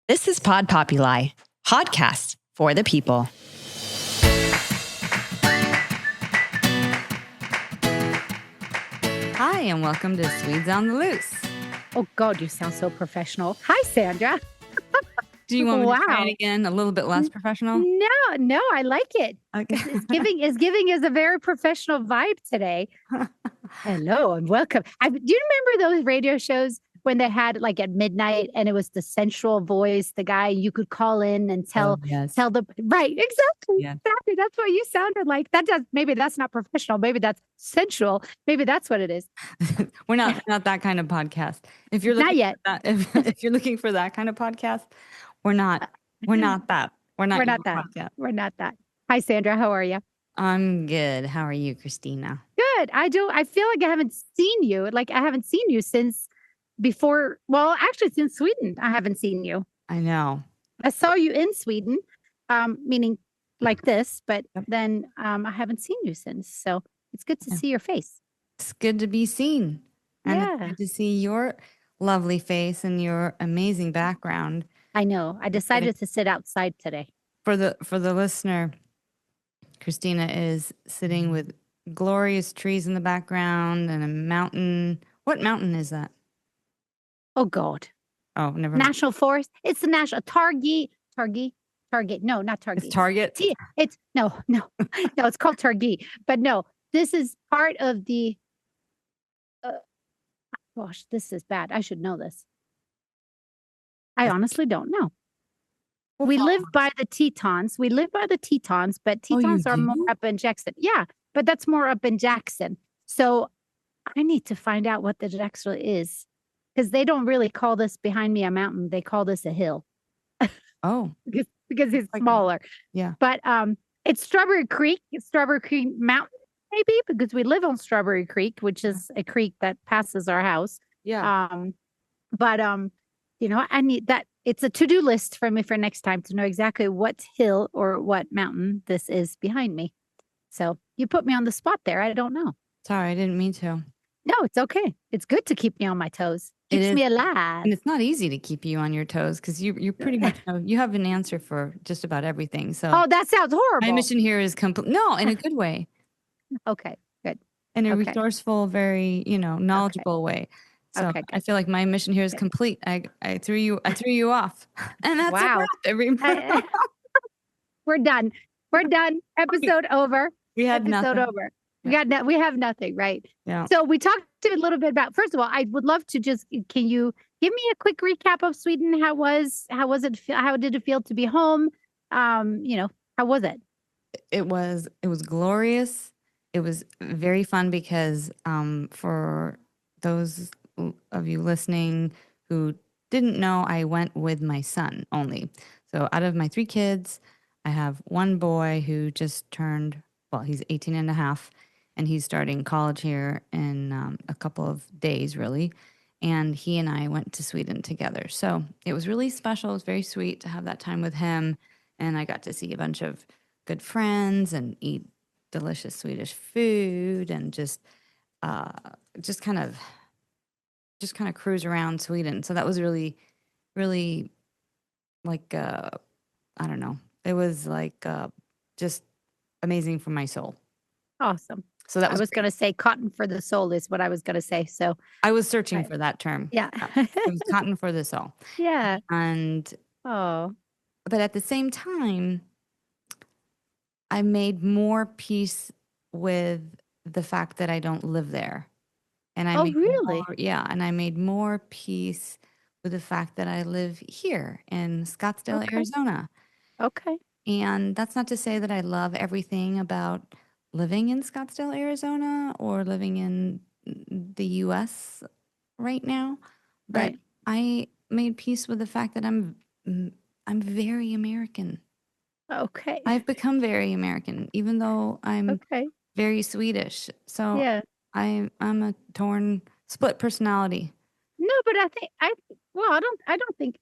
This is Pod Populi, podcast for the people. Hi, and welcome to Swedes on the Loose. Oh, God, you sound so professional. Hi, Sandra. Do you want me to try it again? A little bit less professional? No, I like it. Okay. It's giving us a very professional vibe today. Hello and welcome. Do you remember those radio shows when they had like at midnight and it was the sensual voice, the guy you could call in and tell the right, exactly. Yeah. Exactly. That's what you sounded like. Maybe that's not professional. Maybe that's sensual. Maybe that's what it is. We're not that kind of podcast. If you're looking not yet. If you're looking for that kind of podcast, we're not that. We're not that. Podcast. We're not that. Hi, Sandra. How are you? I'm good. How are you, Christina? Good. I feel like I haven't seen you. Like I haven't seen you since before. Well, actually, since Sweden, I haven't seen you. I know. I saw you in Sweden, meaning like this, but then I haven't seen you since. So it's good to see your face. It's good to be seen. And yeah. It's good to see your lovely face and your amazing background. I know. I decided to sit outside today. For the listener, Christina is sitting with glorious trees in the background and a mountain. What mountain is that? Oh, God. Oh, never mind. National Forest. It's the national Target. No, not Target. It's Target. It's no. It's called Target. But no, this is part of the. Gosh, this is bad. I should know this. I honestly don't know. We live by the Tetons. But Tetons are more up in Jackson. Yeah, but that's more up in Jackson. So I need to find out what the actually is. Because they don't really call this behind me a mountain. They call this a hill. Oh. because it's smaller. Yeah. But it's Strawberry Creek. It's Strawberry Creek Mountain, maybe, because we live on Strawberry Creek, which is a creek that passes our house. Yeah. I need that. It's a to-do list for me for next time to know exactly what hill or what mountain this is behind me. So you put me on the spot there. I don't know. Sorry, I didn't mean to. No, it's okay. It's good to keep me on my toes. Keeps me alive. And it's not easy to keep you on your toes because you're pretty much you have an answer for just about everything. So that sounds horrible. My mission here is complete. No, in a good way. Okay, good. In a resourceful, very knowledgeable way. So I feel like my mission here is complete. I threw you off, and that's a wrap, everybody. We're done. Episode over. We had episode nothing. over. We have nothing, right? Yeah. So we talked a little bit about. First of all, I would love to can you give me a quick recap of Sweden? How did it feel to be home? How was it? It was glorious. It was very fun because for those of you listening who didn't know, I went with my son only. So out of my 3 kids, I have one boy who just turned, he's 18 and a half, and he's starting college here in a couple of days, really. And he and I went to Sweden together. So it was really special. It was very sweet to have that time with him. And I got to see a bunch of good friends and eat delicious Swedish food and just kind of cruise around Sweden. So that was really, really like, I don't know. It was like just amazing for my soul. Awesome. So that I was going to say cotton for the soul is what I was going to say. So I was searching for that term. Yeah. It was cotton for the soul. Yeah. But at the same time, I made more peace with the fact that I don't live there. And I and I made more peace with the fact that I live here in Scottsdale, Arizona. Okay. And that's not to say that I love everything about living in Scottsdale, Arizona, or living in the U.S. right now. But I made peace with the fact that I'm very American. Okay. I've become very American, even though I'm very Swedish. So I'm a split personality. No, but I don't think,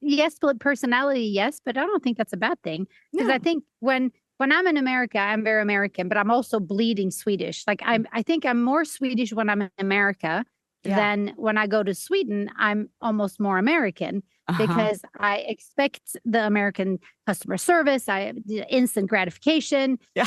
yes, split personality, yes, but I don't think that's a bad thing. Because I think when I'm in America, I'm very American, but I'm also bleeding Swedish. Like I think I'm more Swedish when I'm in America than when I go to Sweden. I'm almost more American. because I expect the American customer service, the instant gratification, Yeah.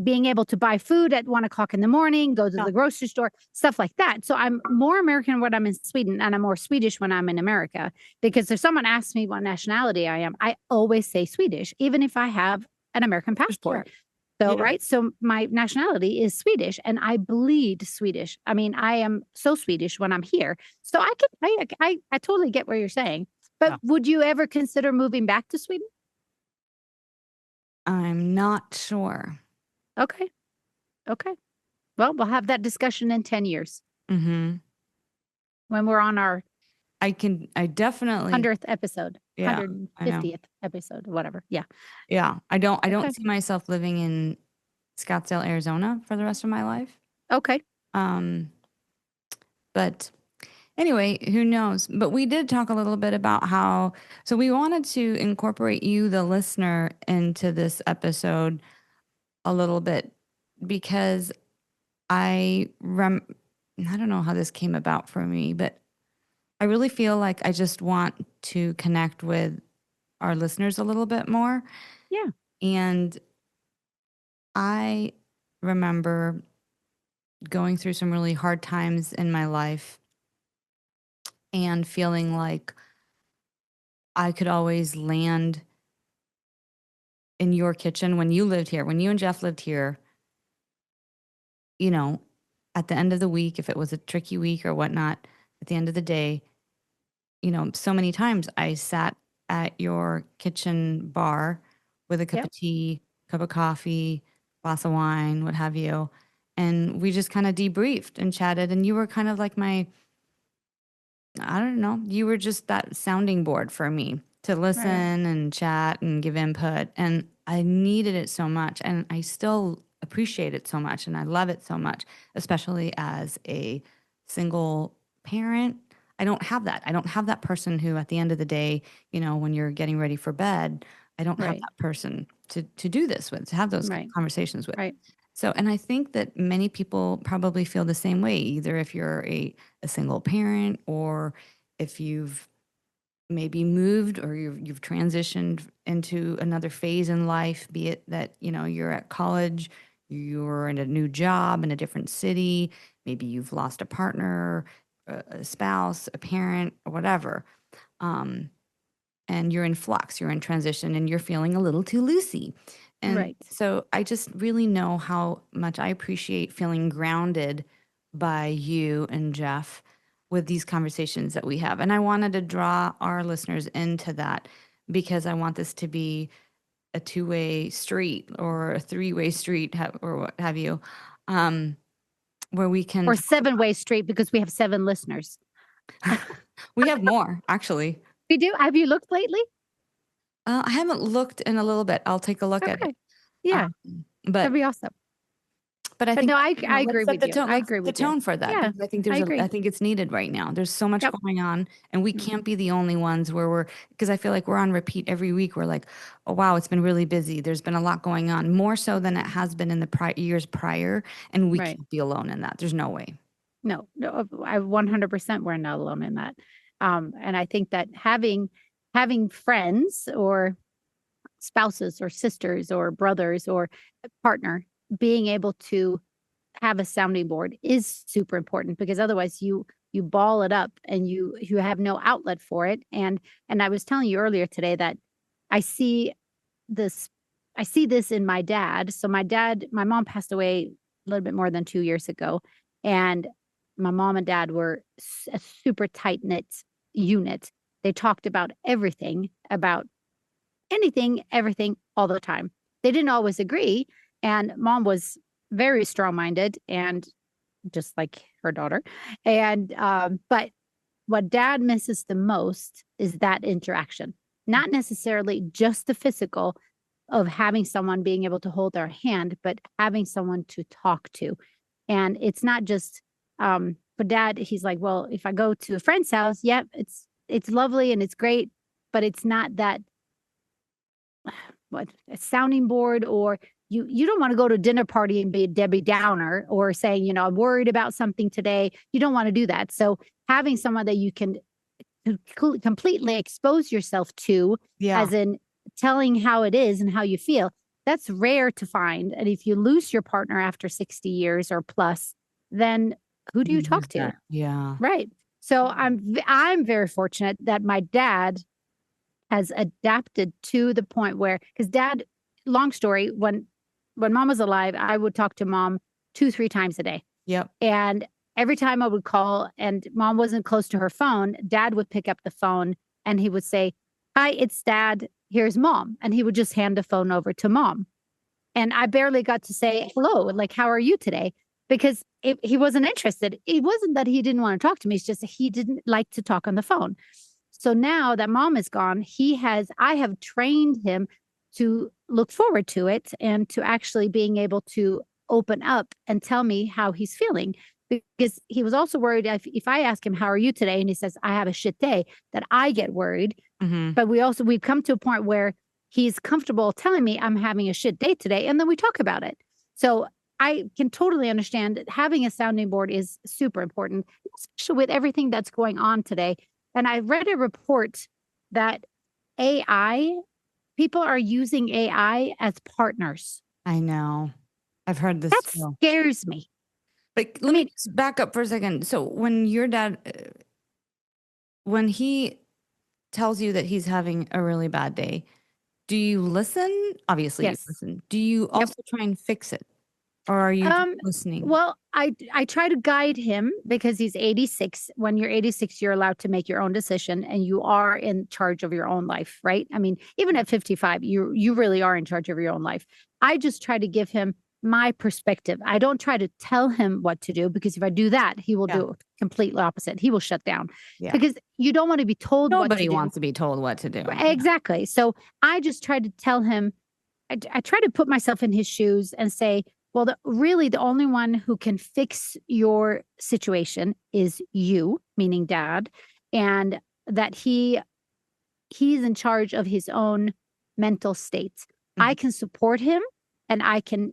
being able to buy food at 1 o'clock in the morning, go to Yeah. the grocery store, stuff like that. So I'm more American when I'm in Sweden, and I'm more Swedish when I'm in America. Because if someone asks me what nationality I am, I always say Swedish, even if I have an American passport. Sure. So, Yeah. right. So my nationality is Swedish, and I bleed Swedish. I mean, I am so Swedish when I'm here. So I totally get what you're saying. But Yeah. would you ever consider moving back to Sweden? I'm not sure. Okay. Okay. Well, we'll have that discussion in 10 years Mm-hmm. when we're on our I definitely 100th episode, Yeah, I know. 150th episode, whatever. Yeah. Yeah. I don't Okay. see myself living in Scottsdale, Arizona for the rest of my life. Okay. But anyway, who knows? But we did talk a little bit about so we wanted to incorporate you, the listener, into this episode a little bit because I don't know how this came about for me, but I really feel like I just want to connect with our listeners a little bit more. Yeah. And I remember going through some really hard times in my life and feeling like I could always land in your kitchen when you lived here, when you and Jeff lived here, you know, at the end of the week, if it was a tricky week or whatnot, at the end of the day, so many times I sat at your kitchen bar with a cup of tea, cup of coffee, glass of wine, what have you. And we just kind of debriefed and chatted. And you were kind of like I don't know, you were just that sounding board for me to listen and chat and give input. And I needed it so much. And I still appreciate it so much. And I love it so much, especially as a single parent. I don't have that. I don't have that person who, at the end of the day, when you're getting ready for bed, I don't have that person to do this with, to have those conversations with. Right. So, and I think that many people probably feel the same way, either if you're a single parent or if you've maybe moved or you've transitioned into another phase in life, be it that, you're at college, you're in a new job in a different city, maybe you've lost a partner, a spouse, a parent, or whatever. And you're in flux, you're in transition, and you're feeling a little too loosey. And so I just really know how much I appreciate feeling grounded by you and Jeff with these conversations that we have. And I wanted to draw our listeners into that because I want this to be a two-way street or a three-way street or what have you, where we can. Or seven-way street because we have 7 listeners. We have more, actually. We do? Have you looked lately? I haven't looked in a little bit. I'll take a look at it. Yeah. But that'd be awesome. But I think no, I agree with you. I agree with the tone for that. Yeah, I think I think it's needed right now. There's so much going on, and we can't be the only ones because I feel like we're on repeat every week. We're like, oh wow, it's been really busy. There's been a lot going on, more so than it has been in the years prior, and we can't be alone in that. There's no way. No, I 100% we're not alone in that. And I think that having friends or spouses or sisters or brothers or a partner being able to have a sounding board is super important, because otherwise you ball it up and you have no outlet for it. And I was telling you earlier today that I see this in my dad. So my mom passed away a little bit more than 2 years ago, and my mom and dad were a super tight-knit unit. They talked about everything, about anything, everything, all the time. They didn't always agree, and mom was very strong-minded and just like her daughter. And but what dad misses the most is that interaction, not necessarily just the physical of having someone being able to hold their hand, but having someone to talk to. And it's not just for dad, he's like, well, if I go to a friend's house, yep, it's lovely and it's great, but it's not that a sounding board, or you don't want to go to a dinner party and be a Debbie Downer or saying, I'm worried about something today. You don't want to do that. So having someone that you can completely expose yourself to, Yeah. as in telling how it is and how you feel. That's rare to find. And if you lose your partner after 60 years or plus, then who do you talk Use to? that. Yeah. Right. So I'm very fortunate that my dad has adapted to the point where, because dad, long story, when mom was alive, I would talk to mom 2, 3 times a day. Yep. And every time I would call and mom wasn't close to her phone, dad would pick up the phone and he would say, "Hi, it's dad. Here's mom." And he would just hand the phone over to mom. And I barely got to say hello, like, "How are you today?" Because he wasn't interested. It wasn't that he didn't want to talk to me. It's just that he didn't like to talk on the phone. So now that mom is gone, I have trained him to look forward to it and to actually being able to open up and tell me how he's feeling. Because he was also worried if I ask him, "How are you today?" And he says, "I have a shit day," that I get worried. Mm-hmm. But we've come to a point where he's comfortable telling me I'm having a shit day today. And then we talk about it. So I can totally understand that having a sounding board is super important, especially with everything that's going on today. And I read a report that AI, people are using AI as partners. I know. I've heard That this too. scares me. But I let me mean, just back up for a second. So when your dad, when he tells you that he's having a really bad day, do you listen? Obviously, you yes. listen. Do you Yep. also try and fix it, or are you just Um, listening? well, I try to guide him because he's 86. When you're 86, you're allowed to make your own decision and you are in charge of your own life, right? I mean, even at 55, you really are in charge of your own life. I just try to give him my perspective. I don't try to tell him what to do because if I do that, he will Yeah. do completely opposite. He will shut down Yeah. because you don't want to be told what to Nobody do. wants to be told what to do. Exactly. So I just try to tell him, I try to put myself in his shoes and say, well, really, the only one who can fix your situation is you, meaning dad, and that he's in charge of his own mental state. I Mhm. can support him and I can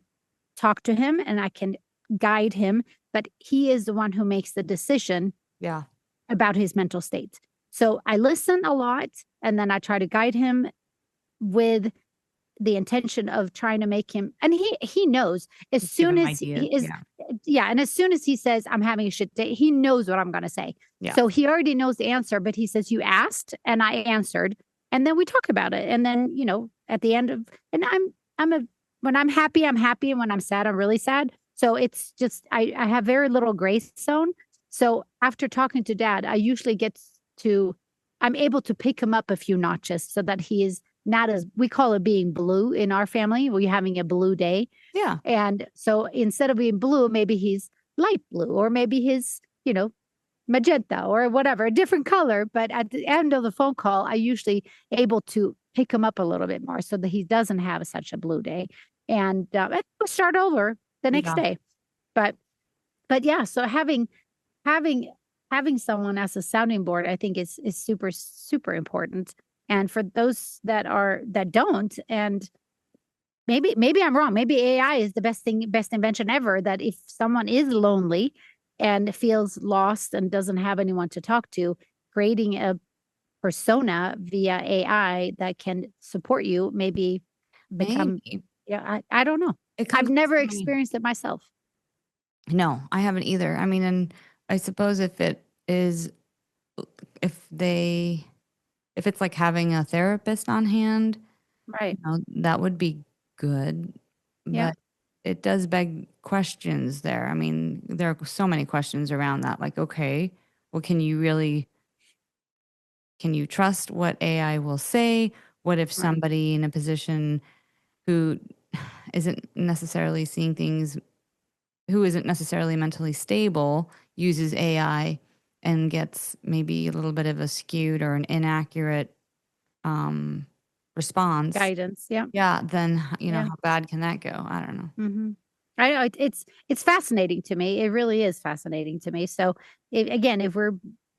talk to him and I can guide him, but he is the one who makes the decision Yeah. about his mental state. So I listen a lot and then I try to guide him with the intention of trying to make him, and he knows as Just give soon him as ideas. he is, Yeah. yeah, and as soon as he says I'm having a shit day, he knows what I'm going to say. Yeah. So he already knows the answer, but he says you asked and I answered, and then we talk about it, and then at the end of, and I'm a when I'm happy, and when I'm sad, I'm really sad. So it's just I have very little grace zone. So after talking to dad, I usually I'm able to pick him up a few notches so that he is not as, we call it being blue in our family. We're having a blue day. Yeah. And so instead of being blue, maybe he's light blue, or maybe he's, magenta or whatever, a different color. But at the end of the phone call, I usually able to pick him up a little bit more so that he doesn't have such a blue day. And we'll start over the next Yeah. day. But yeah, so having having someone as a sounding board, I think is super, super important. And for those that don't, and maybe I'm wrong. Maybe AI is the best invention ever. That if someone is lonely and feels lost and doesn't have anyone to talk to, creating a persona via AI that can support you maybe become, Maybe yeah, I don't know. it I've comes to never so many. experienced it myself. No, I haven't either. I mean, and I suppose if they, if it's like having a therapist on hand, Right. that would be good. Yeah. But it does beg questions there. I mean, there are so many questions around that. Like, okay, well, can you trust what AI will say? What if Right. somebody in a position who isn't necessarily seeing things, who isn't necessarily mentally stable, uses AI and gets maybe a little bit of a skewed or an inaccurate um, response? Guidance. Yeah. Yeah, then Yeah. how bad can that go? I don't know. Mm-hmm. I know it's fascinating to me. It really is fascinating to me. So again, if we're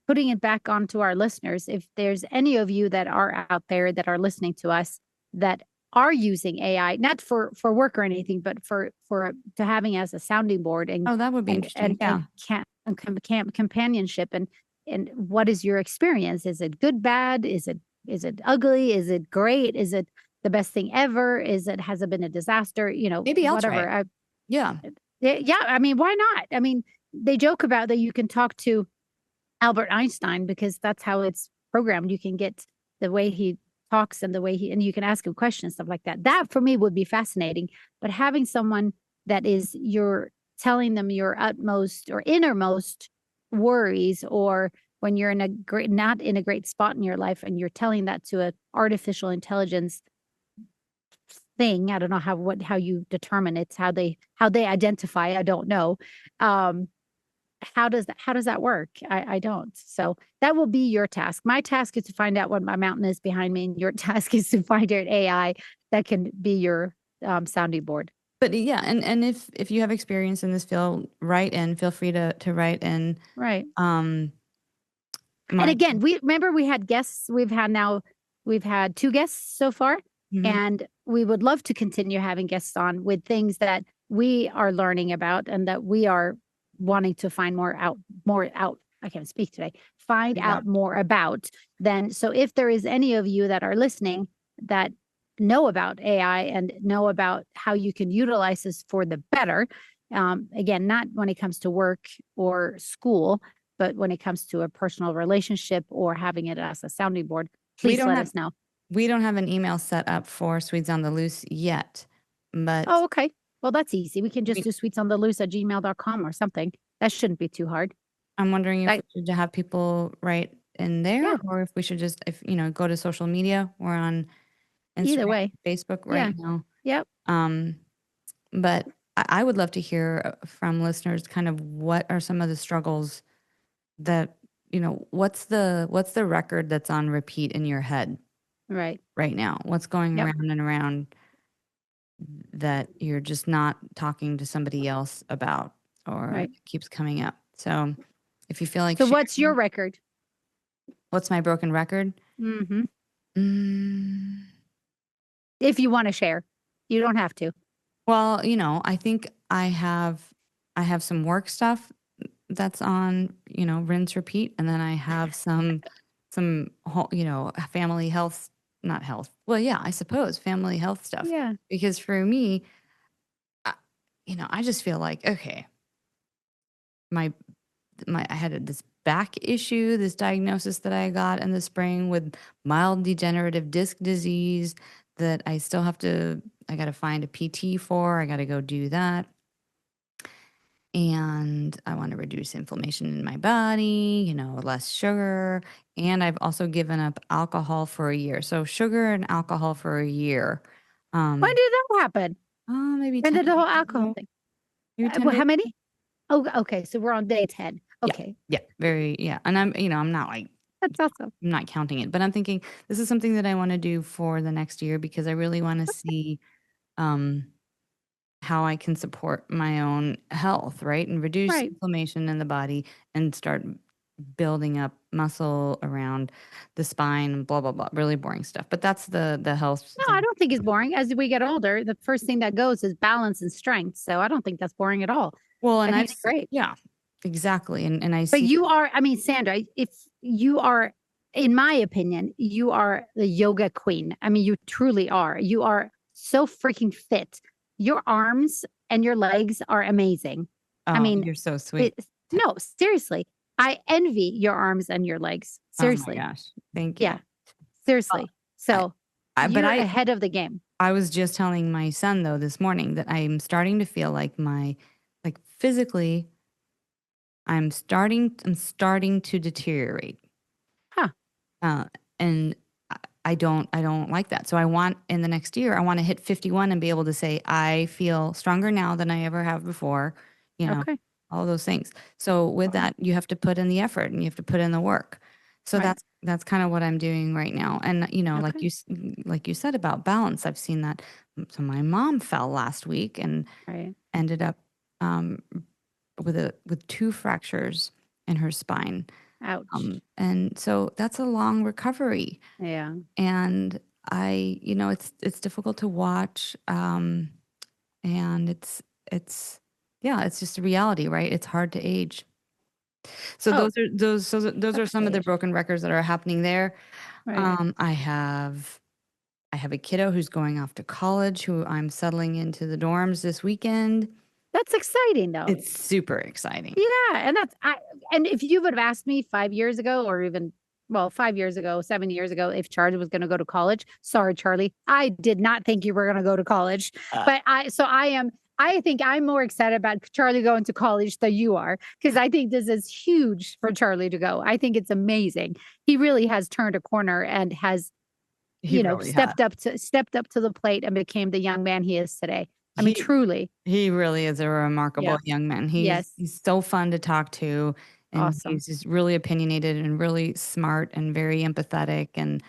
putting it back onto our listeners, if there's any of you that are out there that are listening to us that are using AI, not for work or anything, but for to having as a sounding board and Oh, that would be and interesting. and Yeah. and companionship, and and what is your experience? Is it good, bad? Is it ugly? Is it great? Is it the best thing ever? Has it been a disaster? Maybe I'll try Whatever. it. Yeah. Yeah, I mean, why not? I mean, they joke about that you can talk to Albert Einstein because that's how it's programmed. You can get the way he talks and and you can ask him questions, stuff like that. That for me would be fascinating. But having someone that is you're telling them your utmost or innermost worries, or when you're in a not in a great spot in your life and you're telling that to an artificial intelligence thing. I don't know how you determine it's how they identify. I don't know. How does that work? I don't. So that will be your task. My task is to find out what my mountain is behind me, and your task is to find an AI that can be your sounding board. But yeah, and if you have experience in this field, feel free to write in. Right. Um, And again, we had guests. We've had 2 guests so far, and we would love to continue having guests on with things that we are learning about and that we are wanting to find more out. I can't speak today. Find out more about. Then, so if there is any of you that are listening that know about AI and know about how you can utilize this for the better, again, not when it comes to work or school, but when it comes to a personal relationship or having it as a sounding board, please let us know. We don't have an email set up for Swedes on the Loose yet, but Oh, okay. Well, that's easy. We can just do sweetsontheloose@gmail.com or something. That shouldn't be too hard. I'm wondering if we should have people write in there, or if we should just, go to social media. We're on Instagram, either way, Facebook right now. Yep. But I would love to hear from listeners kind of what are some of the struggles that, what's the record that's on repeat in your head right now? What's going around and around that you're just not talking to somebody else about, or it keeps coming up? So if you feel like so what's your record? What's my broken record? If you want to share, you don't have to. Well, I think I have some work stuff that's on, rinse repeat, and then I have some family health, not health. Well, yeah, I suppose family health stuff. Yeah. Because for me, I just feel like, okay, I had this back issue, this diagnosis that I got in the spring with mild degenerative disc disease that I got to find a PT for. I got to go do that. And I want to reduce inflammation in my body, less sugar. And I've also given up alcohol for a year. So sugar and alcohol for a year. When did that happen? Maybe when 10 did the whole days alcohol ago. thing? Maybe 10 How days many? ago. Oh, okay. So we're on day 10. Okay. Yeah. And I'm not like, that's awesome. I'm not counting it, but I'm thinking this is something that I want to do for the next year because I really want to see how I can support my own health, right? And reduce inflammation in the body and start building up muscle around the spine and blah, blah, blah. Really boring stuff. But that's the health. No, I don't think it's boring. As we get older, the first thing that goes is balance and strength. So I don't think that's boring at all. Well, and I think it's great. Yeah, exactly. And I see. But you are, I mean, Sandra, if you are, in my opinion, you are the yoga queen. I mean, you truly are. You are so freaking fit. Your arms and your legs are amazing. I mean, you're so sweet. No, seriously. I envy your arms and your legs. Seriously. Oh my gosh. Thank you. Yeah. Seriously. So you're ahead of the game. I was just telling my son though this morning that I'm starting to feel like physically I'm starting to deteriorate. And I don't like that. So I want in the next year, I want to hit 51 and be able to say, I feel stronger now than I ever have before, all those things. So with that, you have to put in the effort and you have to put in the work. So that's kind of what I'm doing right now. And, like you said about balance, I've seen that. So my mom fell last week and ended up with 2 fractures in her spine. Ouch. And so that's a long recovery. Yeah. And it's difficult to watch. And it's just a reality, right? It's hard to age. So Oh, those are that's some of the great. broken records that are happening there. Right. I have a kiddo who's going off to college who I'm settling into the dorms this weekend. That's exciting though. It's super exciting. Yeah, and if you would have asked me 5 years ago or even, well, 5 years ago, 7 years ago, if Charlie was gonna go to college, sorry, Charlie, I did not think you were gonna go to college. Uh, But I think I'm more excited about Charlie going to college than you are, because I think this is huge for Charlie to go. I think it's amazing. He really has turned a corner and has, he really has. stepped up to the plate and became the young man he is today. I mean, He truly. he really is a remarkable Yeah. young man. Yes. He's so fun to talk to, and Awesome. he's just really opinionated and really smart and very empathetic. And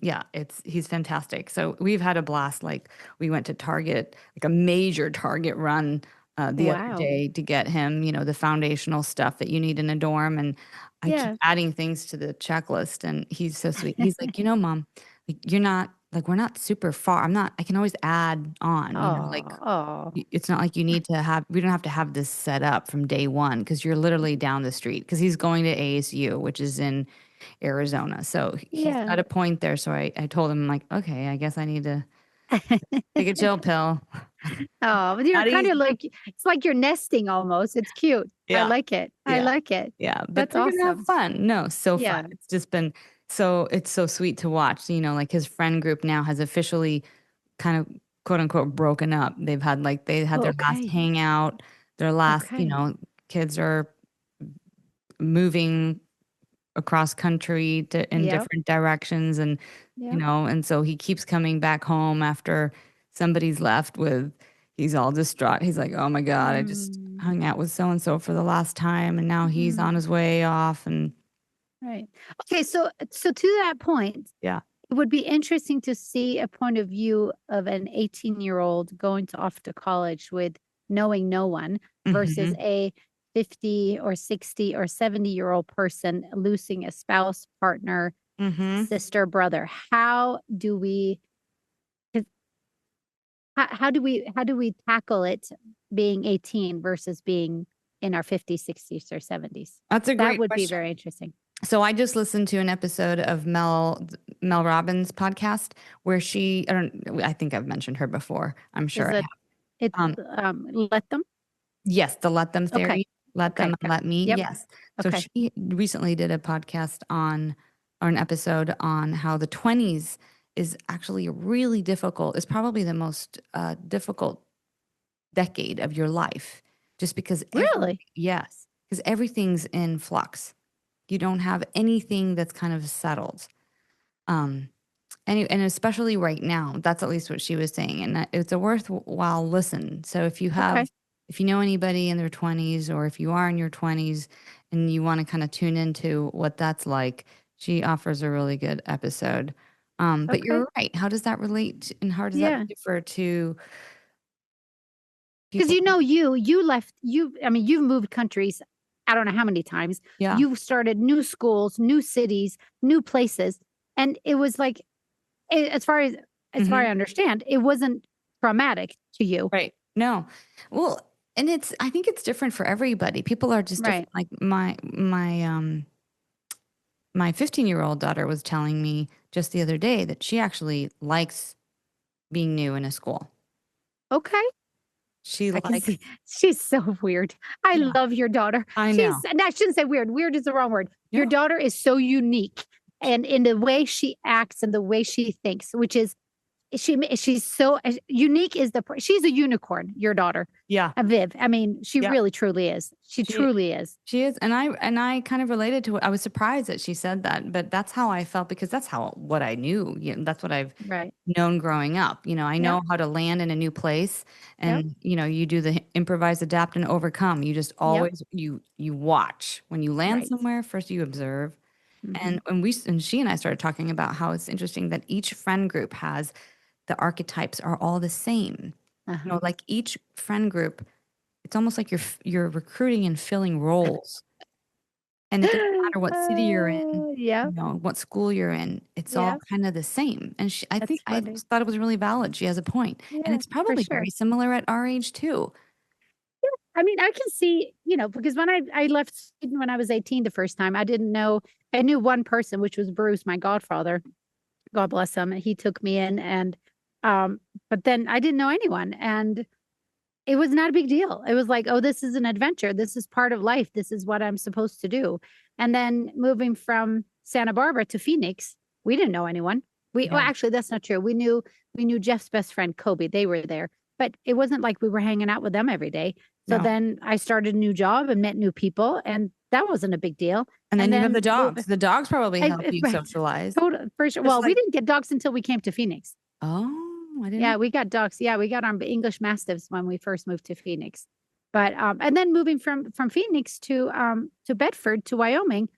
yeah, he's fantastic. So we've had a blast. Like we went to Target, like a major Target run the other Wow. day to get him, the foundational stuff that you need in a dorm. And I keep Yeah. adding things to the checklist, and he's so sweet. He's like, Mom, like you're not like we're not super far. I can always add on, like Oh, oh, it's not like we don't have to have this set up from day one because you're literally down the street because he's going to ASU, which is in Arizona. So he's yeah. got a point there. So I told him, like, okay, I guess I need to take a chill pill. Oh, but you're Not kind of easy. like, it's like you're nesting almost. It's cute. I Yeah. like it. I Yeah. like it. Yeah. But That's they're going to have awesome. fun. No, so fun. Yeah. It's just been it's so sweet to watch. Like his friend group now has officially kind of quote unquote broken up. They had their last Okay. hangout, their last, Okay. kids are moving across country in Yep. different directions, and Yep. and so he keeps coming back home after somebody's left with he's all distraught. He's like, "Oh my God, I just Mm, hung out with so and so for the last time and now he's mm, on his way off." And right. Okay. So to that point, yeah. it would be interesting to see a point of view of an 18-year-old going off to college with knowing no one versus Mhm. a 50 or 60 or 70-year-old person losing a spouse, partner, Mhm. sister, brother. How do we 'cause how do we tackle it being 18 versus being in our 50s, 60s, or 70s? That's a That great would be question. very interesting. So I just listened to an episode of Mel Robbins podcast where I think I've mentioned her before. I'm sure Is I it it have. let them? Yes, the let them Okay. theory. Let them Okay. and let me. Yep. Yes. So Okay. she recently did a podcast or an episode on how the 20s is actually really difficult. It's probably the most difficult decade of your life just because Really? yes, because everything's in flux. You don't have anything that's kind of settled. Um, and especially right now, that's at least what she was saying. And it's a worthwhile listen. So Okay. if you know anybody in their 20s, or if you are in your 20s and you want to kind of tune into what that's like, she offers a really good episode. But Okay. you're right. How does that relate and how does that Yeah. differ to Because people? you left, I mean, you've moved countries, I don't know how many times. Yeah. You've started new schools, new cities, new places. And it was like, as far as Hmm. I understand, it wasn't traumatic to you. Right. No. Well, and I think it's different for everybody. People are just Right. different. Like my 15-year-old daughter was telling me just the other day that she actually likes being new in a school. Okay. She I can likes, see she's so weird. I yeah, love your daughter. I know. And I shouldn't say weird. Weird is the wrong word. Your No, daughter is so unique and in the way she acts and the way she thinks, which is she's so unique she's a unicorn, your daughter, yeah, Viv. I mean, she yeah. really truly is. She She truly is. she is, and I kind of related to it. I was surprised that she said that, but that's how I felt because that's how what I knew. That's what I've Right. known growing up. I Yep. know how to land in a new place, Yep. and you do the improvise, adapt, and overcome. You just Yep. always you watch when you land Right. somewhere. First, you observe. Mm-hmm. And she and I started talking about how it's interesting that each friend group has the archetypes are all the same. Uh-huh. Like each friend group, it's almost like you're recruiting and filling roles. And it doesn't matter what city you're in, Yep. what school you're in, it's all Yep. kind of the same. And I think That's I funny. just thought it was really valid. She has a point. And Yeah, it's for probably sure. very similar at our age too. I mean, I can see, because when I left Sweden when I was 18 the first time, I didn't know, I knew one person, which was Bruce, my godfather. God bless him. He took me in but then I didn't know anyone. And it was not a big deal. It was like, oh, this is an adventure. This is part of life. This is what I'm supposed to do. And then moving from Santa Barbara to Phoenix, we didn't know anyone. Well, actually, that's not true. We knew Jeff's best friend, Kobe. They were there, but it wasn't like we were hanging out with them every day. So then I started a new job and met new people, and that wasn't a big deal. And then you have the dogs. The dogs probably help you socialize. For sure. Well, we didn't get dogs until we came to Phoenix. Oh, I didn't. Yeah, we got dogs. Yeah, we got our English Mastiffs when we first moved to Phoenix. But and then moving from Phoenix to Bedford to Wyoming,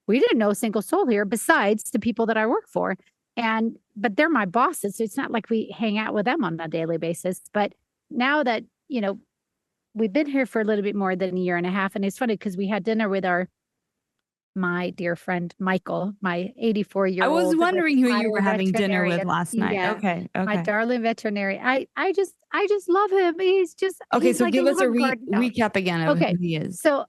we didn't know a single soul here besides the people that I work for. But they're my bosses, so it's not like we hang out with them on a daily basis. But now that, we've been here for a little bit more than a year and a half, and it's funny because we had dinner with my dear friend Michael, my 84-year-old. I was wondering who you were having dinner with last night. Yeah, okay. My darling veterinarian. I just love him. He's just okay. He's So like give us a recap again of who he is. So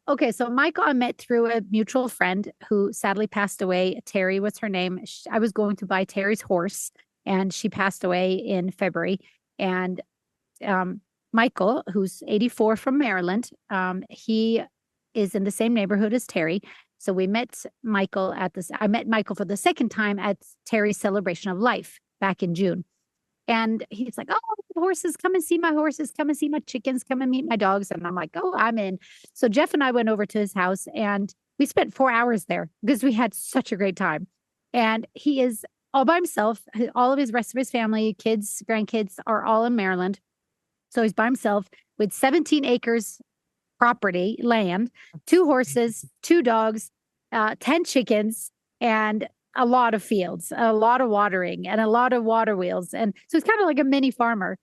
Michael I met through a mutual friend who sadly passed away. Terry was her name. I was going to buy Terry's horse, and she passed away in February. And Michael, who's 84 from Maryland, he is in the same neighborhood as Terry. So we met Michael I met Michael for the second time at Terry's celebration of life back in June. And he's like, oh, the horses, come and see my horses, come and see my chickens, come and meet my dogs. And I'm like, oh, I'm in. So Jeff and I went over to his house, and we spent 4 hours there because we had such a great time. And he is all by himself. All of his rest of his family, kids, grandkids are all in Maryland. So he's by himself with 17 acres property, land, 2 horses, 2 dogs, 10 chickens, and a lot of fields, a lot of watering, and a lot of water wheels. And so it's kind of like a mini farmer.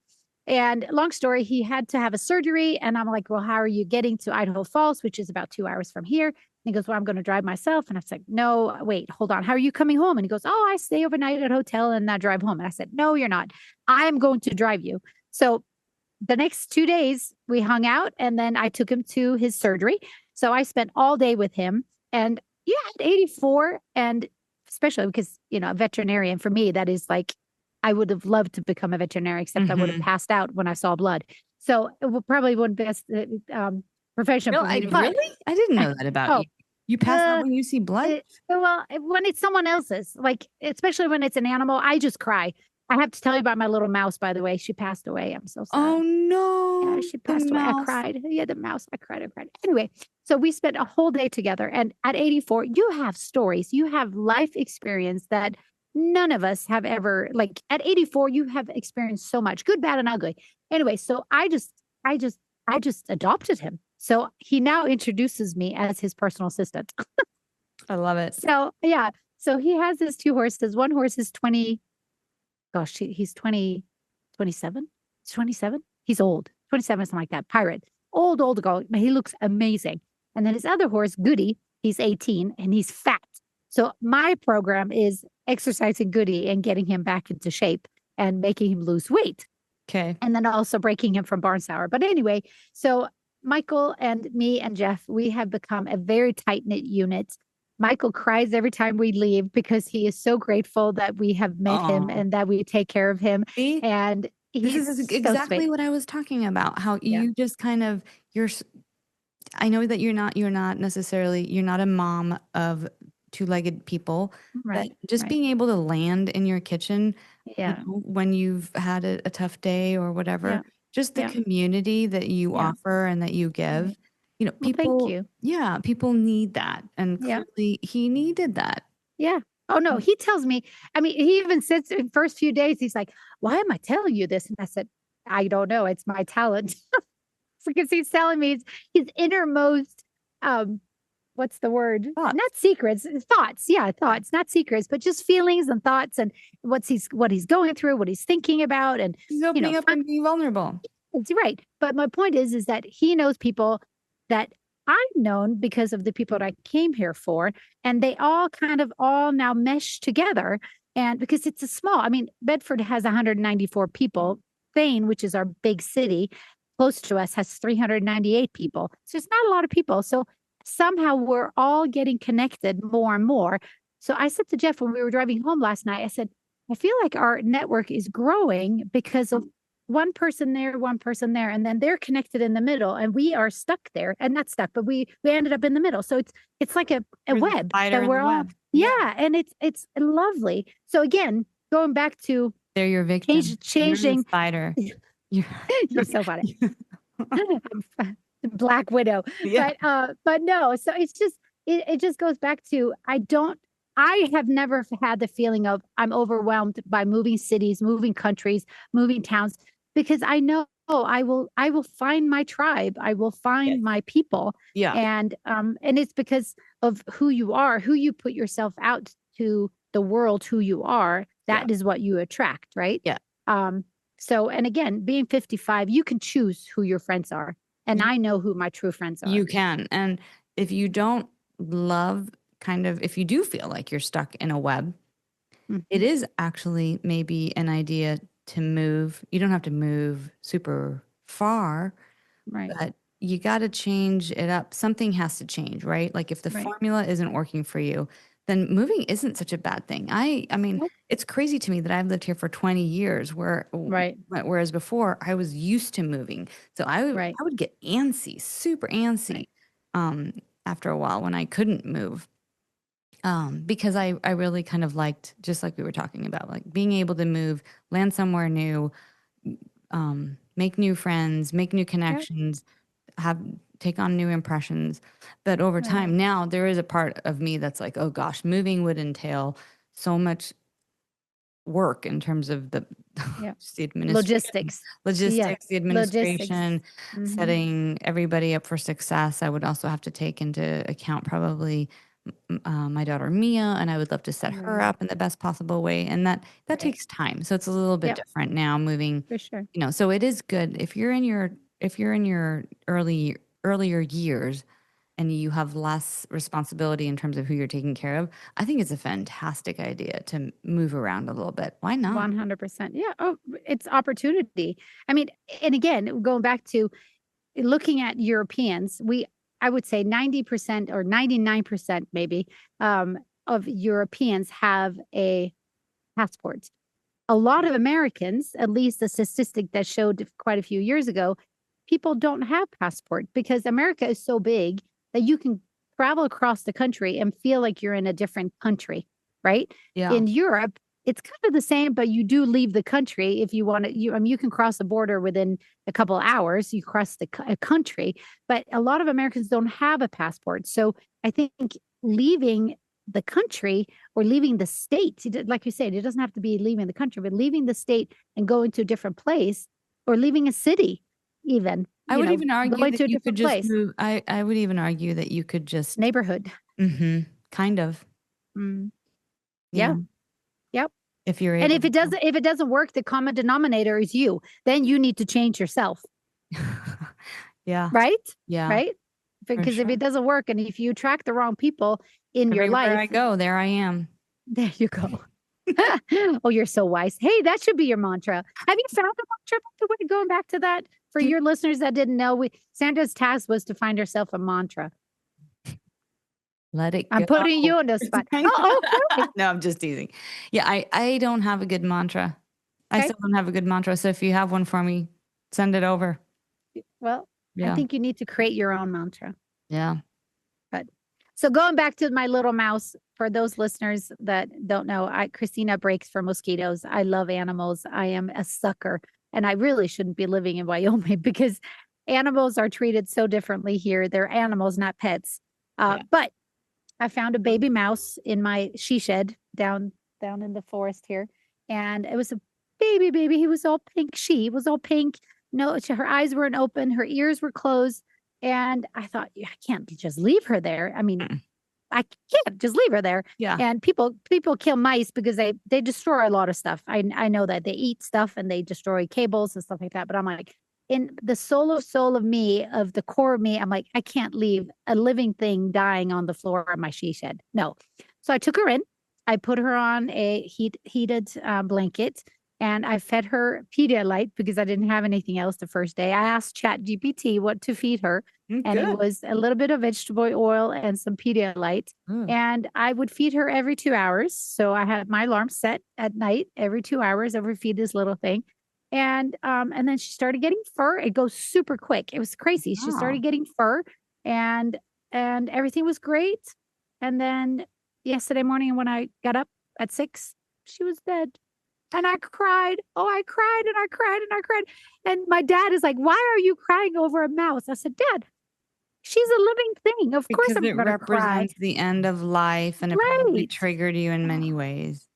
And long story, he had to have a surgery. And I'm like, well, how are you getting to Idaho Falls, which is about 2 hours from here? And he goes, well, I'm going to drive myself. And I was like, no, wait, hold on. How are you coming home? And he goes, oh, I stay overnight at a hotel and I drive home. And I said, no, you're not. I am going to drive you. So the next 2 days we hung out, and then I took him to his surgery. So I spent all day with him. And yeah, at 84, and especially because, a veterinarian for me, that is like, I would have loved to become a veterinarian, except I would have passed out when I saw blood. So it probably wouldn't be best profession for me. Really? I didn't know that about you. You pass out when you see blood? Well, when it's someone else's, like, especially when it's an animal, I just cry. I have to tell you about my little mouse, by the way. She passed away. I'm so sad. Oh, no. Yeah, she passed away. I cried. Yeah, the mouse. I cried. Anyway, so we spent a whole day together. And at 84, you have stories. You have life experience that none of us have ever, like at 84, you have experienced so much, good, bad, and ugly. Anyway, so I just adopted him. So he now introduces me as his personal assistant. I love it. So, yeah. So he has his 2 horses. One horse is 20. Gosh, he's 20, 27? He's 27? He's old. 27, something like that. Pirate. Old girl. But he looks amazing. And then his other horse, Goody, he's 18 and he's fat. So my program is exercising Goody and getting him back into shape and making him lose weight. Okay. And then also breaking him from barn sour. But anyway, so Michael and me and Jeff, we have become a very tight-knit unit. Michael cries every time we leave because he is so grateful that we have met him and that we take care of him. See? And this is exactly what I was talking about. How you just kind of I know that you're not a mom of 2-legged people, right? But just being able to land in your kitchen, yeah, when you've had a tough day or whatever, just the community that you offer and that you give. Right. People, thank you. Yeah, people need that. And clearly he needed that. Yeah. Oh, no, he tells me, I mean, he even says in the first few days, he's like, why am I telling you this? And I said, I don't know. It's my talent. Because he's telling me his innermost, what's the word? Thoughts. Not secrets, thoughts. Yeah, thoughts, not secrets, but just feelings and thoughts and what he's going through, what he's thinking about. And he's opening up and being vulnerable. It's right. But my point is that he knows people that I've known because of the people that I came here for. And they all now mesh together. And because it's Bedford has 194 people. Thane, which is our big city, close to us has 398 people. So it's not a lot of people. So somehow we're all getting connected more and more. So I said to Jeff when we were driving home last night, I said, I feel like our network is growing because of one person there, and then they're connected in the middle, and we are stuck there, and not stuck, but we ended up in the middle. So it's like a web that we're all, yeah, and it's lovely. So again, going back to they're your victim. changing You're the spider. You're so funny. Black Widow. Yeah. But no, so it's just it just goes back to I have never had the feeling of I'm overwhelmed by moving cities, moving countries, moving towns, because I know I will find my tribe. I will find my people. Yeah. And it's because of who you are, who you put yourself out to the world, who you are, that is what you attract, right? Yeah. So, and again, being 55, you can choose who your friends are. And I know who my true friends are. You can. And if you don't love if you do feel like you're stuck in a web, it is actually maybe an idea to move. You don't have to move super far, right? But you got to change it up. Something has to change, right? Like if the formula isn't working for you, then moving isn't such a bad thing. I mean, it's crazy to me that I've lived here for 20 years whereas before I was used to moving. So I would get antsy, super antsy after a while when I couldn't move. Because I really kind of liked, just like we were talking about, like being able to move, land somewhere new, make new friends, make new connections, take on new impressions. But over time now there is a part of me that's like, oh gosh, moving would entail so much work in terms of the logistics, the administration, setting everybody up for success. I would also have to take into account probably my daughter Mia, and I would love to set her up in the best possible way, and that takes time. So it's a little bit different now moving, for sure. So it is good if you're in your earlier years and you have less responsibility in terms of who you're taking care of. I think it's a fantastic idea to move around a little bit. Why not? 100%. Yeah. Oh, it's opportunity. I mean, and again, going back to looking at Europeans, I would say 90% or 99% maybe of Europeans have a passport. A lot of Americans, at least the statistic that showed quite a few years ago, people don't have passport because America is so big that you can travel across the country and feel like you're in a different country, right? Yeah. In Europe, it's kind of the same, but you do leave the country if you want to. You can cross the border within a couple of hours. You cross a country, but a lot of Americans don't have a passport. So I think leaving the country or leaving the state, like you said, it doesn't have to be leaving the country, but leaving the state and going to a different place or leaving a city, even. I would even argue that you could just move. I would even argue that you could just neighborhood. Kind of. Yeah. Yep. If you're able, and if it doesn't work, the common denominator is you. Then you need to change yourself. Yeah. Right. Yeah. Right. Because if it doesn't work, and if you attract the wrong people in your life, everywhere I go, there I am. There you go. Oh, you're so wise. Hey, that should be your mantra. Have you found a mantra? Going back to that for your listeners that didn't know, Sandra's task was to find herself a mantra. Let it go. I'm putting you on the spot. Okay. No, I'm just teasing. Yeah, I don't have a good mantra. I still don't have a good mantra. So if you have one for me, send it over. Well, I think you need to create your own mantra. Yeah. But so going back to my little mouse, for those listeners that don't know, Christina breaks for mosquitoes. I love animals. I am a sucker. And I really shouldn't be living in Wyoming because animals are treated so differently here. They're animals, not pets. But I found a baby mouse in my she shed down in the forest here. And it was a baby. He was all pink. She was all pink. No, her eyes weren't open. Her ears were closed. And I thought, I can't just leave her there. I mean, I can't just leave her there. Yeah. And people kill mice because they destroy a lot of stuff. I know that they eat stuff and they destroy cables and stuff like that. But I'm like, in the soul of me, of the core of me, I'm like, I can't leave a living thing dying on the floor of my she shed. No. So I took her in. I put her on a heated blanket, and I fed her Pedialyte because I didn't have anything else the first day. I asked ChatGPT what to feed her, and it Good. was a little bit of vegetable oil and some Pedialyte. And I would feed her every 2 hours. So I had my alarm set at night every 2 hours. I would feed this little thing. And then she started getting fur. It goes super quick. It was crazy. She Wow. started getting fur and everything was great. And then yesterday morning when I got up at 6, she was dead. And I cried. Oh, I cried and I cried and I cried. And my dad is like, "Why are you crying over a mouse?" I said, "Dad, she's a living thing. Of course Because I'm it going to cry." represents the end of life, and it probably Right. triggered you in many ways.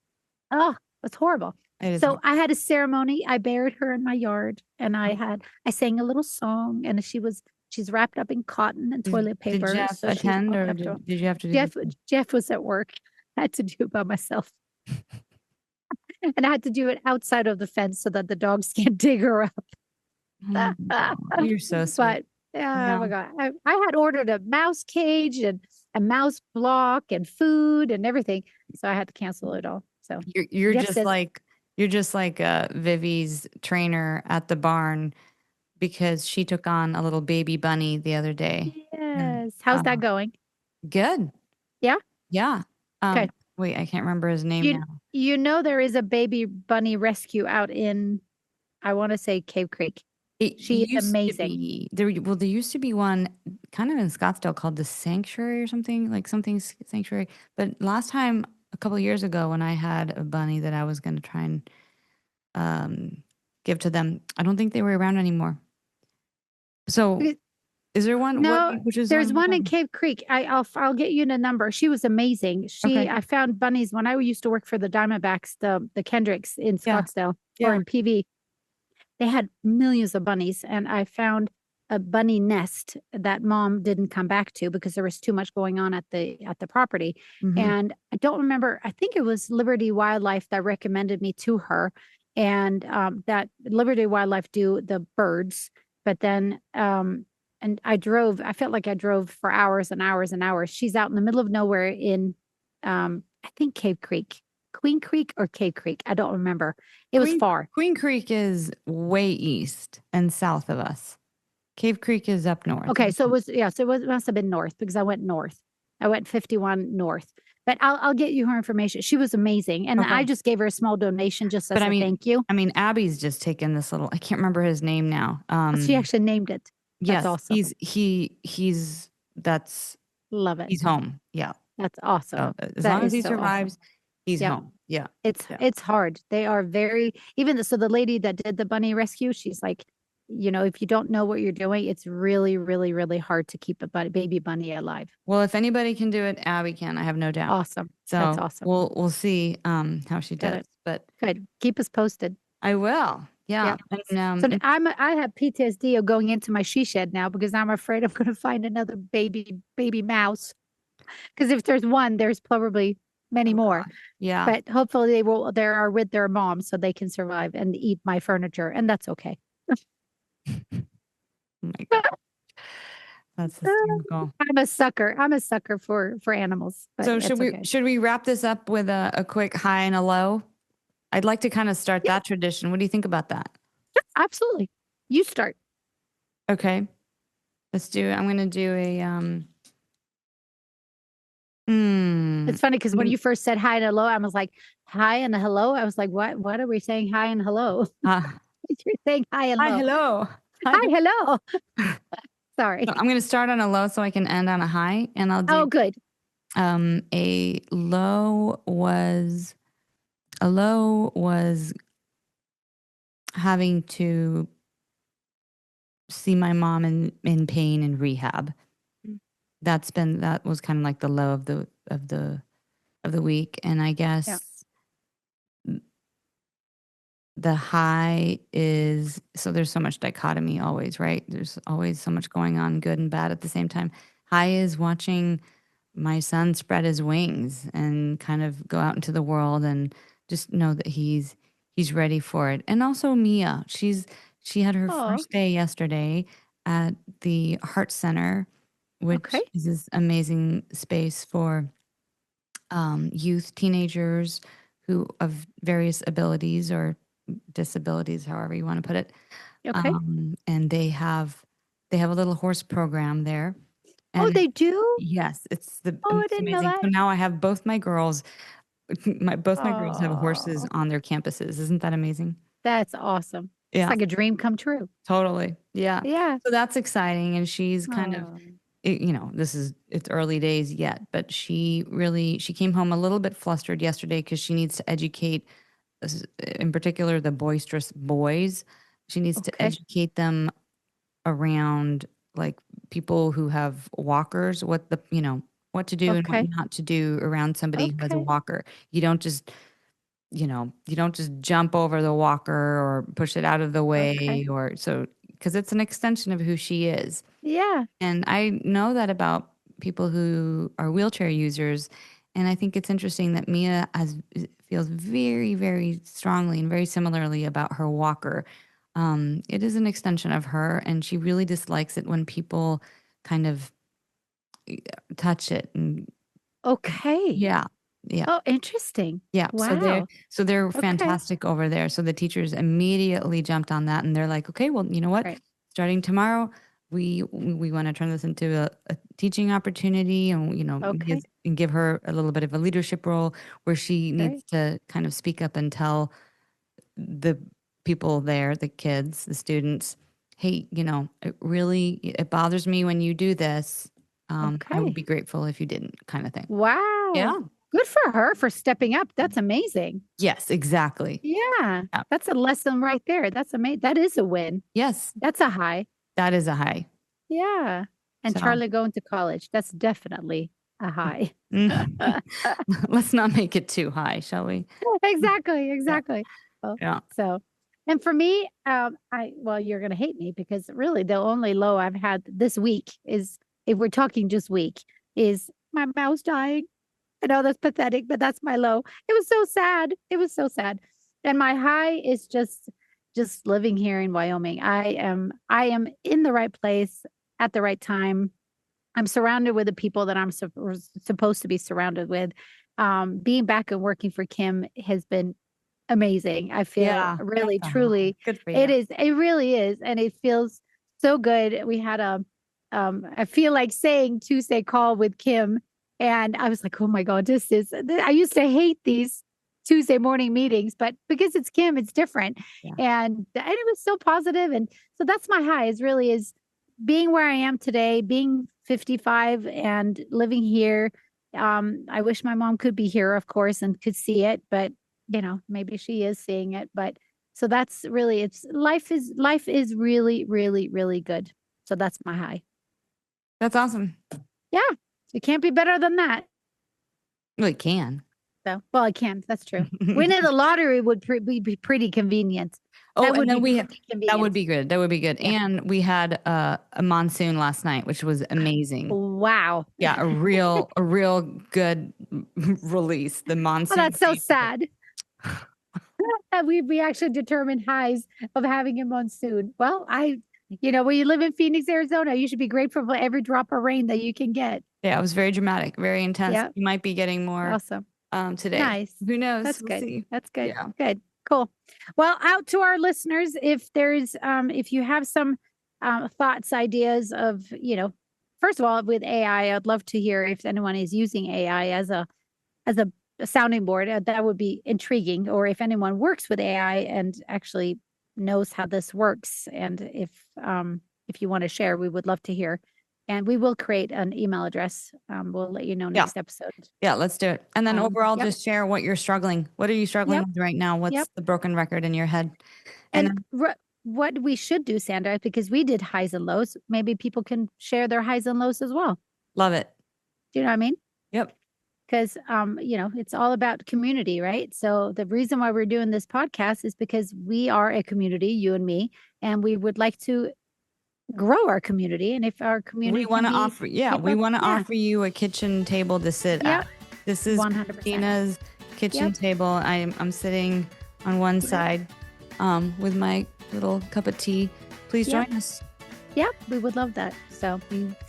Oh, it's horrible. It is So I had a ceremony. I buried her in my yard and I sang a little song and she's wrapped up in cotton and toilet Did paper. Jeff So she's attend, all or kept up. did you have to do Jeff this? Jeff was at work. I had to do it by myself. And I had to do it outside of the fence so that the dogs can't dig her up. Oh my God, you're so sweet. But oh Yeah. my God. I had ordered a mouse cage and a mouse block and food and everything. So I had to cancel it all. So You're Jeff just says, like Vivi's trainer at the barn, because she took on a little baby bunny the other day. yes. How's that going? Good. Yeah? Yeah. Okay. Wait, I can't remember his name You now. you know there is a baby bunny rescue out in, I want to say, Cave Creek. It She is used to amazing. be there. Well, there used to be one kind of in Scottsdale called the Sanctuary or something, like something Sanctuary. But last time, a couple of years ago, when I had a bunny that I was going to try and give to them, I don't think they were around anymore. So, is there one? No, Which is there's one in one? Cave Creek. I'll get you the number. She was amazing. Okay. I found bunnies when I used to work for the Diamondbacks, the Kendricks in Yeah. Scottsdale Yeah. or in PV. They had millions of bunnies, and I found a bunny nest that mom didn't come back to because there was too much going on at the property. Mhm. And I don't remember. I think it was Liberty Wildlife that recommended me to her, and that Liberty Wildlife do the birds, but then and I drove. I felt like I drove for hours and hours and hours. She's out in the middle of nowhere in I think Cave Creek. Queen Creek or Cave Creek. I don't remember. It was far. Queen Creek is way east and south of us. Cave Creek is up north. Okay, so it was it must have been north because I went north. I went 51 north. But I'll get you her information. She was amazing. And I Okay. just gave her a small donation just as But a thank you. I mean, Abby's just taken this little. I can't remember his name now. She actually named it. That's yes, awesome. he's that's Love it. he's home. Yeah, That's awesome. so as That long as is he so survives, awesome. he's Yep. home. Yeah, It's hard. They are very so the lady that did the bunny rescue, she's like, if you don't know what you're doing, it's really, really, really hard to keep a baby bunny alive. Well, if anybody can do it, Abby can. I have no doubt. Awesome. So That's awesome. we'll see how she Got does. it. But Good. Keep us posted. I will. Yeah. Yeah. And So I have PTSD of going into my she shed now because I'm afraid I'm going to find another baby mouse. Because if there's one, there's probably many more. God. Yeah. But hopefully they are with their mom so they can survive and eat my furniture, and that's okay. Oh my God. That's hysterical. I'm a sucker. I'm a sucker for animals. But So it's should we wrap this up with a quick high and a low? I'd like to kind of start that tradition. What do you think about that? Absolutely. You start. Okay. Let's do it. I'm going to do a It's funny because when you first said hi and hello, I was like, hi and hello. I was like, what are we saying hi and hello? You're saying hi and hi, low. hello. Hi, hello. Sorry. So I'm going to start on a low so I can end on a high, and I'll do. Oh, good. A low was having to see my mom in pain in rehab. That was kind of like the low of the week, and I guess the high is, so there's so much dichotomy always, right? There's always so much going on, good and bad at the same time. High is watching my son spread his wings and kind of go out into the world and just know that he's ready for it. And also Mia, she had her first day yesterday at the Heart Center, which is this amazing space for youth, teenagers who of various abilities or disabilities, however you want to put it. Okay. And they have a little horse program there. Oh, And they do? yes, Oh, I it's didn't know amazing. that. So now I have both my girls, both my girls have horses Oh, on their campuses. Isn't that amazing? that's awesome. It's Yeah, like a dream come true. totally. Yeah. Yeah. So that's exciting. And she's kind of, Oh, it's early days yet, but she came home a little bit flustered yesterday because she needs to educate, in particular, the boisterous boys. She needs to okay. educate them around like people who have walkers, what to do and what Okay. not to do around somebody who has a Okay. walker. You don't just, you don't just jump over the walker or push it out of the Okay. way or so, because it's an extension of who she is. Yeah. And I know that about people who are wheelchair users. And I think it's interesting that Mia feels very, very strongly and very similarly about her walker. It is an extension of her, and she really dislikes it when people kind of touch it. And Okay. yeah, yeah. Oh, interesting. Yeah, Wow. so they're Okay. fantastic over there. So the teachers immediately jumped on that and they're like, "Okay, well, you know what? Right. Starting tomorrow, we want to turn this into a teaching opportunity and Okay. and give her a little bit of a leadership role where she needs Right. to kind of speak up and tell the people there, the kids, the students, hey, it bothers me when you do this. I would Okay. be grateful if you didn't," kind of thing. Wow. Yeah. Good for her for stepping up. That's amazing. Yes, exactly. Yeah. Yeah. That's a lesson right there. That's amazing. That is a win. Yes, That's a high. that is a high. Yeah. And So, Charlie going to college. That's definitely a high. mm, let's not make it too high, shall we? Exactly. Yeah. Exactly. Well, Yeah. so, and for me, well, you're going to hate me because really the only low I've had this week is, if we're talking just week, is my mouse dying. I know that's pathetic, but that's my low. It was so sad. It was so sad. And my high is just living here in Wyoming. I am in the right place at the right time. I'm surrounded with the people that I'm supposed to be surrounded with. Being back and working for Kim has been amazing. I feel Yeah. really, That's a high. truly, Good for you. it really is. And it feels so good. We had I feel like saying Tuesday call with Kim. And I was like, oh my God, I used to hate these Tuesday morning meetings, but because it's Kim, it's different. Yeah. And it was so positive. And so that's my high is being where I am today, being 55 and living here. I wish my mom could be here, of course, and could see it, but maybe she is seeing it. But so that's really, life is really, really, really good. So that's my high. That's awesome. Yeah. It can't be better than that. Well, it can. So, well, I can. That's true. Winning the lottery would be pretty convenient. Oh, That and would then be that convenient. would be good. That would be good. Yeah. And we had a monsoon last night, which was amazing. Wow. Yeah, a real good release. The Oh, monsoon. that's so sad. We actually determined highs of having a monsoon. Well, when you live in Phoenix, Arizona, you should be grateful for every drop of rain that you can get. Yeah, it was very dramatic, very intense. Yeah. You might be getting more Awesome. today. Nice. Who knows? That's We'll good. see. That's good. Yeah. Good. Cool. Well, out to our listeners, if you have some thoughts, ideas of, first of all, with AI, I'd love to hear if anyone is using AI as a sounding board. That would be intriguing. Or if anyone works with AI and actually knows how this works, and if you want to share, we would love to hear. And we will create an email address. We'll let you know next episode. Yeah, let's do it. And then overall, Yep. just share what you're struggling. What are you struggling with right now? What's the broken record in your head? And what we should do, Sandra, because we did highs and lows, maybe people can share their highs and lows as well. Love it. Do you know what I mean? Yep. Because, it's all about community, right? So the reason why we're doing this podcast is because we are a community, you and me, and we would like to grow our community. And if our community, we want to offer you a kitchen table to sit at. This is 100%. Christina's kitchen table. I'm sitting on one side with my little cup of tea. Please join us. Yeah, we would love that. So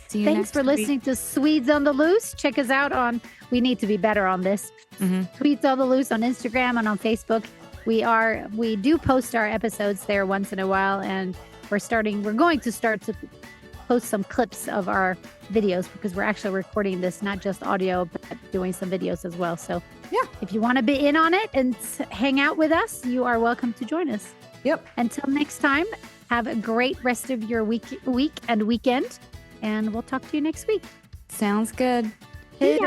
see you thanks for listening to Swedes on the Loose. Check us out we need to be better on this. Tweets on the Loose on Instagram and on Facebook. We do post our episodes there once in a while, and we're going to start to post some clips of our videos because we're actually recording this, not just audio, but doing some videos as well. So yeah, if you want to be in on it and hang out with us, you are welcome to join us. Yep. Until next time, have a great rest of your week and weekend, and we'll talk to you next week. Sounds good. Hey,